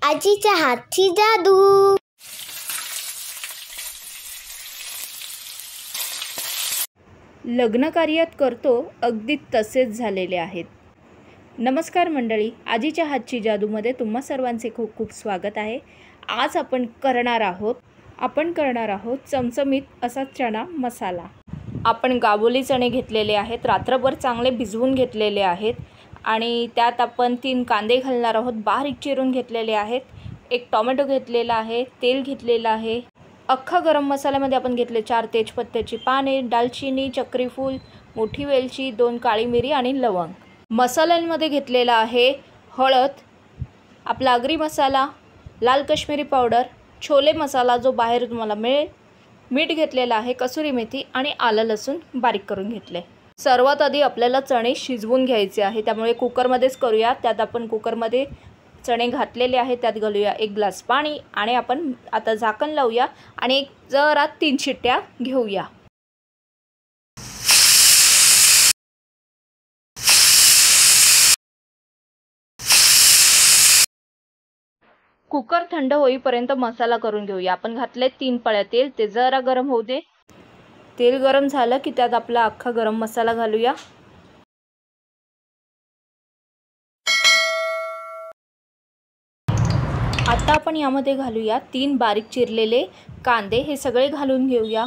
आजीच्या हातची जादू। लग्न कार्यात करतो अगदी तसेच झालेले आहेत। नमस्कार मंडळी, आजीच्या हातची जादूमध्ये तुम्हा सर्वांचे खूप खूप स्वागत आहे। आज आपण करणार आहोत चमचमीत असा चणा मसाला। आपण गाबोली चणे घेतलेले आहेत, रात्रभर चांगले भिजवून घेतलेले आहेत आणि त्यात आपण 3 कांदे घालणार आहोत, बारीक चिरून घेतलेले आहेत। 1 टोमॅटो घेतलेला आहे, तेल घेतलेलं आहे। अख्खा गरम मसाल्यामध्ये आपण घेतले 4 तेजपत्त्याची पाने, दालचिनी, चक्रीफूल, मोठी वेलची, 2 काळी मिरी आणि लवंग। मसाल्यांमध्ये घेतलेला आहे हळद, आपला आगरी मसाला, लाल काश्मीरी पावडर, छोले मसाला जो बाहेर तुम्हाला मिळेल, मीठ घेतलेलं आहे, कसुरी मेथी आणि आलं लसूण बारीक करून घेतले। सर्वात आधी आपल्याला चणे शिजवून घ्यायचे आहे, त्यामुळे कुकरमध्येच करूया। त्यात आपण कुकरमध्ये चणे घातलेले आहेत, त्यात घालूया 1 ग्लास पाणी आणि आपण आता झाकण लावूया आणि जरा 3 शिट्ट्या घेऊया। कुकर थंड होईपर्यंत मसाला करून घेऊया। आपण घातले 3 पळ्या तेल, ते जरा गरम होऊ दे। तेल गरम झालं की त्यात आपला अख्खा गरम मसाला घालूया। आता आपण यामध्ये घालूया 3 बारीक चिरलेले कांदे, हे सगळे घालून घेऊया।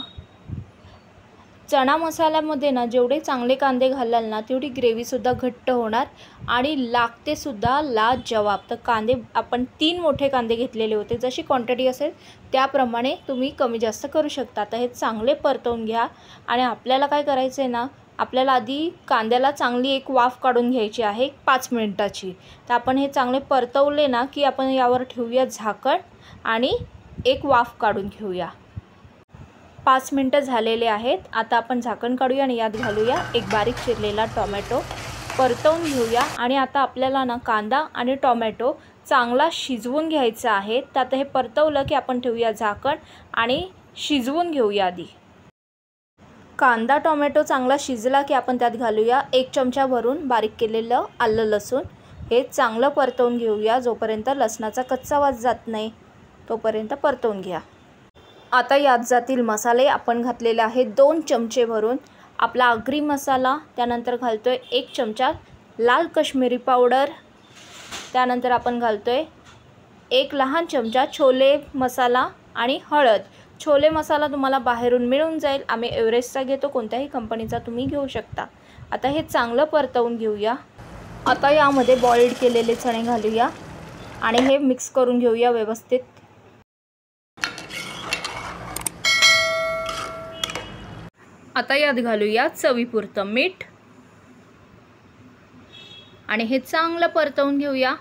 चणा मसाल्यामध्ये ना जेवढे चांगले कांदे घालाल ना तेवढी ग्रेव्ही सुद्धा घट्ट होणार आणि लागते सुद्धा लाजवाब। तर कांदे आपण 3 मोठे कांदे घेतलेले होते, जशी क्वांटिटी असेल त्याप्रमाणे तुम्ही कमी जास्त करू शकता। आता हे चांगले परतवून घ्या आणि आपल्याला काय करायचं आहे ना, आपल्याला आधी कांद्याला चांगली एक वाफ काढून घ्यायची आहे 5 मिनिटाची। तर आपण हे चांगले परतवले ना की आपण यावर ठेवूया झाकण आणि एक वाफ काढून घेऊया। 5 मिनिटं झालेले आहेत। आता आपण झाकण काढूया आणि यात घालूया 1 बारीक चिरलेला टोमॅटो, परतवून घेऊया। आणि आता आपल्याला ना कांदा आणि टोमॅटो चांगला शिजवून घ्यायचा आहे। तर आता हे परतवलं की आपण ठेवूया झाकण आणि शिजवून घेऊया आधी। कांदा टोमॅटो चांगला शिजला की आपण त्यात घालूया 1 चमचा भरून बारीक केलेलं आलं लसूण, हे चांगलं परतवून घेऊया। जोपर्यंत लसणाचा कच्चा वास जात नाही तोपर्यंत परतवून घ्या। आता यात जातील मसाले। आपण घातलेले आहे 2 चमचे भरून आपला आगरी मसाला, त्यानंतर घालतोय 1 चमचा लाल काश्मीरी पावडर, त्यानंतर आपण घालतोय 1 लहान चमचा छोले मसाला आणि हळद। छोले मसाला तुम्हाला बाहेरून मिळून जाईल, आम्ही एव्हरेस्टचा घेतो, कोणत्याही कंपनीचा तुम्ही घेऊ शकता। आता हे चांगलं परतवून घेऊया। आता यामध्ये बॉइल्ड केलेले चणे घालूया आणि हे मिक्स करून घेऊया व्यवस्थित। आता यात घालूया चवीपुरतं मीठ आणि हे चांगलं परतवून घेऊया।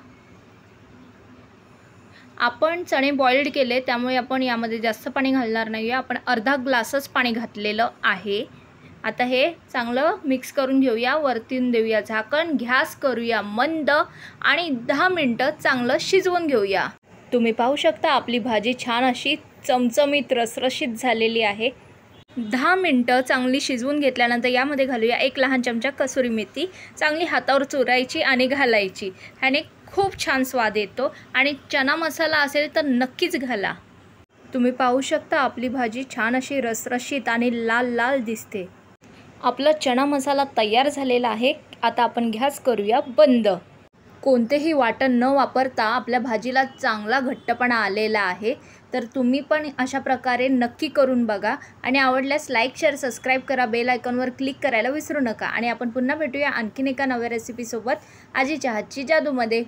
आपण चणे बॉइल्ड केले त्यामुळे आपण यामध्ये जास्त पाणी घालणार नाही, आपण अर्धा ग्लासच पाणी घातलेलं आहे। आता हे चांगलं मिक्स करून घेऊया, वरतून देऊया झाकण, गॅस करूया मंद आणि 10 मिनिटं चांगलं शिजवून घेऊया। तुम्ही पाहू शकता आपली भाजी छान अशी चमचमीत रसरशीत झालेली आहे। 10 मिनिटं चांगली शिजवून घेतल्यानंतर यामध्ये घालूया 1 लहान चमचा कसुरी मेथी, चांगली हातावर चुरायची आणि घालायची, ह्याने खूप छान स्वाद येतो। आणि चणा मसाला असेल तर नक्कीच घाला। तुम्ही पाहू शकता आपली भाजी छान अशी रसरशीत आणि लाल लाल दिसते। आपला चणा मसाला तयार झालेला आहे। आता आपण गॅस करूया बंद। कोणतेही वाटण न वापरता आपल्या भाजीला चांगला घट्टपणा आलेला आहे। तर तुम्ही पण अशा प्रकारे नक्की करून बघा आणि आवडल्यास लाईक, शेअर, सबस्क्राईब करा, बेल आयकॉनवर क्लिक करायला विसरू नका। आणि आपण पुन्हा भेटूया आणखीन एका नव्या रेसिपीसोबत आजीच्या हातची जादूमध्ये।